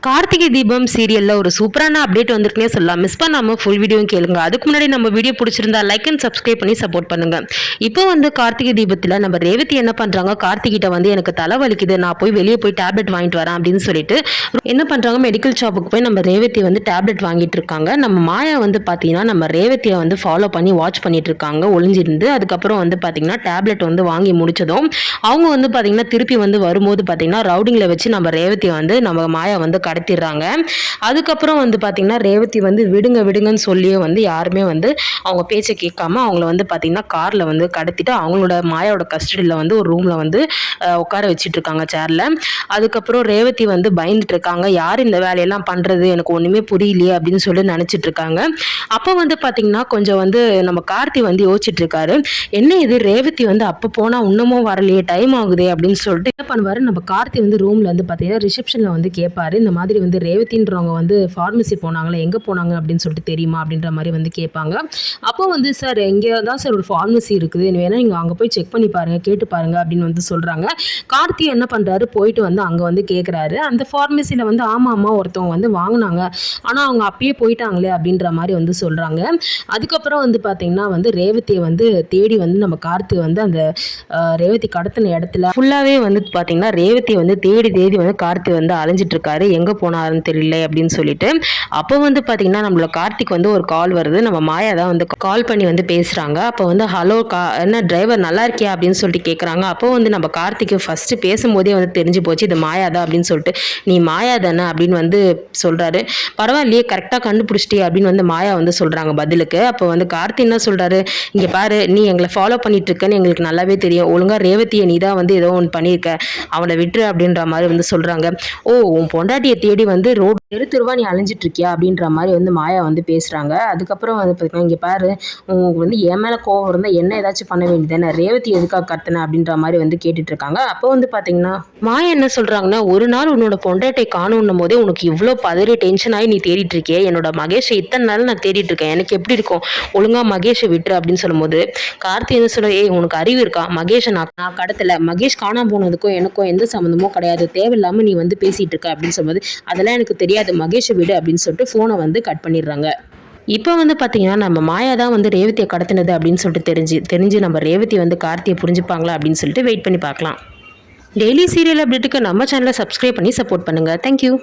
கார்த்திகை தீபம் சீரியல்ல ஒரு சூப்பரான அப்டேட் வந்திருக்குனே சொல்லலாம். மிஸ் பண்ணாம ஃபுல் வீடியோவும் கேளுங்க. அதுக்கு முன்னாடி நம்ம வீடியோ பிடிச்சிருந்தா லைக் அண்ட் சப்ஸ்கிரைப் பண்ணி சப்போர்ட் பண்ணுங்க. இப்போ வந்து கார்த்திகை தீபத்துல நம்ம ரேவதி என்ன பண்றாங்க, கார்த்திகிட்ட வந்து எனக்கு தலை வலிக்குது, நான் போய் வெளியே போய் டேப்லெட் வாங்கிட்டு வரேன் அப்படின்னு சொல்லிட்டு என்ன பண்றாங்க, மெடிக்கல் ஷாப்புக்கு போய் நம்ம ரேவதி வந்து டேப்லெட் வாங்கிட்டு இருக்காங்க. நம்ம மாயா வந்து பாத்தீங்கன்னா நம்ம ரேவதியை வந்து ஃபாலோ பண்ணி வாட்ச் பண்ணிட்டு இருக்காங்க ஒளிஞ்சிருந்து. அதுக்கப்புறம் வந்து பாத்தீங்கன்னா டேப்லெட் வந்து வாங்கி முடிச்சதும் அவங்க வந்து பாத்தீங்கன்னா திருப்பி வந்து வரும்போது பாத்தீங்கன்னா ரவுடிங்ல வச்சு நம்ம ரேவதியை வந்து நம்ம மாயா வந்து கடத்திடுறாங்க. அதுக்கப்புறம் வந்து பார்த்தீங்கன்னா ரேவதி வந்து விடுங்க விடுங்கன்னு சொல்லியே வந்து யாருமே வந்து அவங்க பேச்சை கேட்காம அவங்கள வந்து பார்த்தீங்கன்னா காரில் வந்து கடத்திட்டு அவங்களோட மாயாவோட கஸ்டடியில் வந்து ஒரு ரூமில் வந்து உட்கார வச்சுட்டு இருக்காங்க சேரில். அதுக்கப்புறம் ரேவதி வந்து பயந்துட்டு இருக்காங்க, யார் இந்த வேலையெல்லாம் பண்ணுறது, எனக்கு ஒன்றுமே புரியலையே அப்படின்னு சொல்லி நினச்சிட்டு இருக்காங்க. அப்போ வந்து பார்த்தீங்கன்னா கொஞ்சம் வந்து நம்ம கார்த்தி வந்து யோசிச்சுட்டு இருக்காரு, என்ன இது ரேவதி வந்து அப்போ போனால் இன்னமும் வரலையே, டைம் ஆகுதே அப்படின்னு சொல்லிட்டு என்ன பண்ணுவார், நம்ம கார்த்தி வந்து ரூமில் வந்து பார்த்தீங்கன்னா ரிசப்ஷனில் வந்து கேட்பாரு, இந்த மாதிரி வந்து ரேவதின்றவங்க வந்து ஃபார்மசி போனாங்களே, எங்கே போனாங்க அப்படின்னு சொல்லிட்டு தெரியுமா அப்படின்ற மாதிரி வந்து கேட்பாங்க. அப்போ வந்து சார் இங்கே தான் சார் ஒரு ஃபார்மசி இருக்குது, வேணா நீங்கள் அங்கே போய் செக் பண்ணி பாருங்க, கேட்டு பாருங்க அப்படின்னு வந்து சொல்கிறாங்க. கார்த்தி என்ன பண்ணுறாரு, போயிட்டு வந்து அங்கே வந்து கேட்குறாரு. அந்த ஃபார்மசியில் வந்து ஆமாம் ஒருத்தவங்க வந்து வாங்கினாங்க, ஆனால் அவங்க அப்பயே போயிட்டாங்களே அப்படின்ற மாதிரி வந்து சொல்கிறாங்க. அதுக்கப்புறம் வந்து பார்த்தீங்கன்னா வந்து ரேவதியை வந்து தேடி வந்து நம்ம கார்த்தி வந்து அந்த ரேவதி கடத்தின இடத்துல ஃபுல்லாகவே வந்து பார்த்தீங்கன்னா ரேவதியை வந்து தேடி தேடி வந்து கார்த்தி வந்து அலைஞ்சிட்டு இருக்காரு, எங்கே போனாருன்னு தெரியல அப்படின்னு சொல்லிட்டு. அப்போ வந்து பார்த்தீங்கன்னா நம்மளோட கார்த்திக் வந்து ஒரு கால் வருது, நம்ம மாயா தான் வந்து கால் பண்ணி வந்து பேசுகிறாங்க. அப்போ வந்து ஹலோ என்ன டிரைவர் நல்லா இருக்கியா அப்படின்னு சொல்லிட்டு கேட்குறாங்க. அப்போ வந்து நம்ம கார்த்திக்கு ஃபஸ்ட்டு பேசும்போதே வந்து தெரிஞ்சு போச்சு இது மாயா தான் அப்படின்னு சொல்லிட்டு, நீ மாயா தானே அப்படின்னு வந்து சொல்கிறாரு. பரவாயில்லையே கரெக்டாக கண்டுபிடிச்சிட்டியே அப்படின்னு வந்து மாயா வந்து சொல்கிறாங்க பதிலுக்கு. அப்போ வந்து கார்த்தி என்ன சொல்கிறாரு, இங்கே பாரு நீ எங்களை ஃபாலோ பண்ணிட்டு இருக்கன்னு எங்களுக்கு நல்லாவே தெரியும், ஒழுங்காக ரேவதியை நீ தான் வந்து ஏதோ ஒன்று பண்ணியிருக்க, அவளை விட்டுரு அப்படின்ற மாதிரி வந்து சொல்கிறாங்க. ஓ உன் பொண்டாட்டியை தேடி வந்து ரோடு தெருவா நீ அலைஞ்சிட்டு இருக்கியா அப்படின்ற மாதிரி வந்து மாயா வந்து பேசுகிறாங்க. அதுக்கப்புறம் வந்து பார்த்தீங்கன்னா இங்கே பாரு உங்களுக்கு வந்து என் மேலே கோவம் இருந்தால் என்ன ஏதாச்சும் பண்ண வேண்டியதானே, ரேவதி எதுக்காக கத்துன அப்படின்ற மாதிரி வந்து கேட்டுட்டு இருக்காங்க. அப்போ வந்து பார்த்தீங்கன்னா மாயா என்ன சொல்கிறாங்கன்னா, ஒரு நாள் உன்னோட பொண்டாட்டை காணுன்னும் போதே உனக்கு இவ்வளோ பதறி டென்ஷன் ஆகி நீ தேடிட்டு இருக்கியே, என்னோட மகேஷை இத்தனை நாள் நான் தேடிட்டு இருக்கேன், எனக்கு எப்படி இருக்கும், ஒழுங்காக மகேஷை விட்டுரு அப்படின்னு சொல்லும்போது கார்த்தி என்ன சொல்ல, ஏய் உனக்கு அறிவு இருக்கா, மகேஷை நான் கடத்தல, மகேஷ் காணாம போனதுக்கும் எனக்கும் எந்த சம்மந்தமும் கிடையாது, தேவையில்லாமல் நீ வந்து பேசிட்டு இருக்க அப்படின்னு சொல்லும்போது அதெல்லாம் எனக்கு தெரியாது, மகேஷை விடு அப்படின்னு சொல்லிட்டு ஃபோனை வந்து கட் பண்ணிடுறாங்க. இப்போ வந்து பார்த்தீங்கன்னா நம்ம மாயா தான் வந்து ரேவதியை கடத்தினது அப்படின்னு சொல்லிட்டு தெரிஞ்சு நம்ம ரேவதி வந்து கார்த்தியை புரிஞ்சுப்பாங்களா அப்படின்னு சொல்லிட்டு வெயிட் பண்ணி பார்க்கலாம். டெய்லி சீரியல் அப்டேட்டுக்கு நம்ம சேனலை சப்ஸ்கிரைப் பண்ணி சப்போர்ட் பண்ணுங்கள். தேங்க்யூ.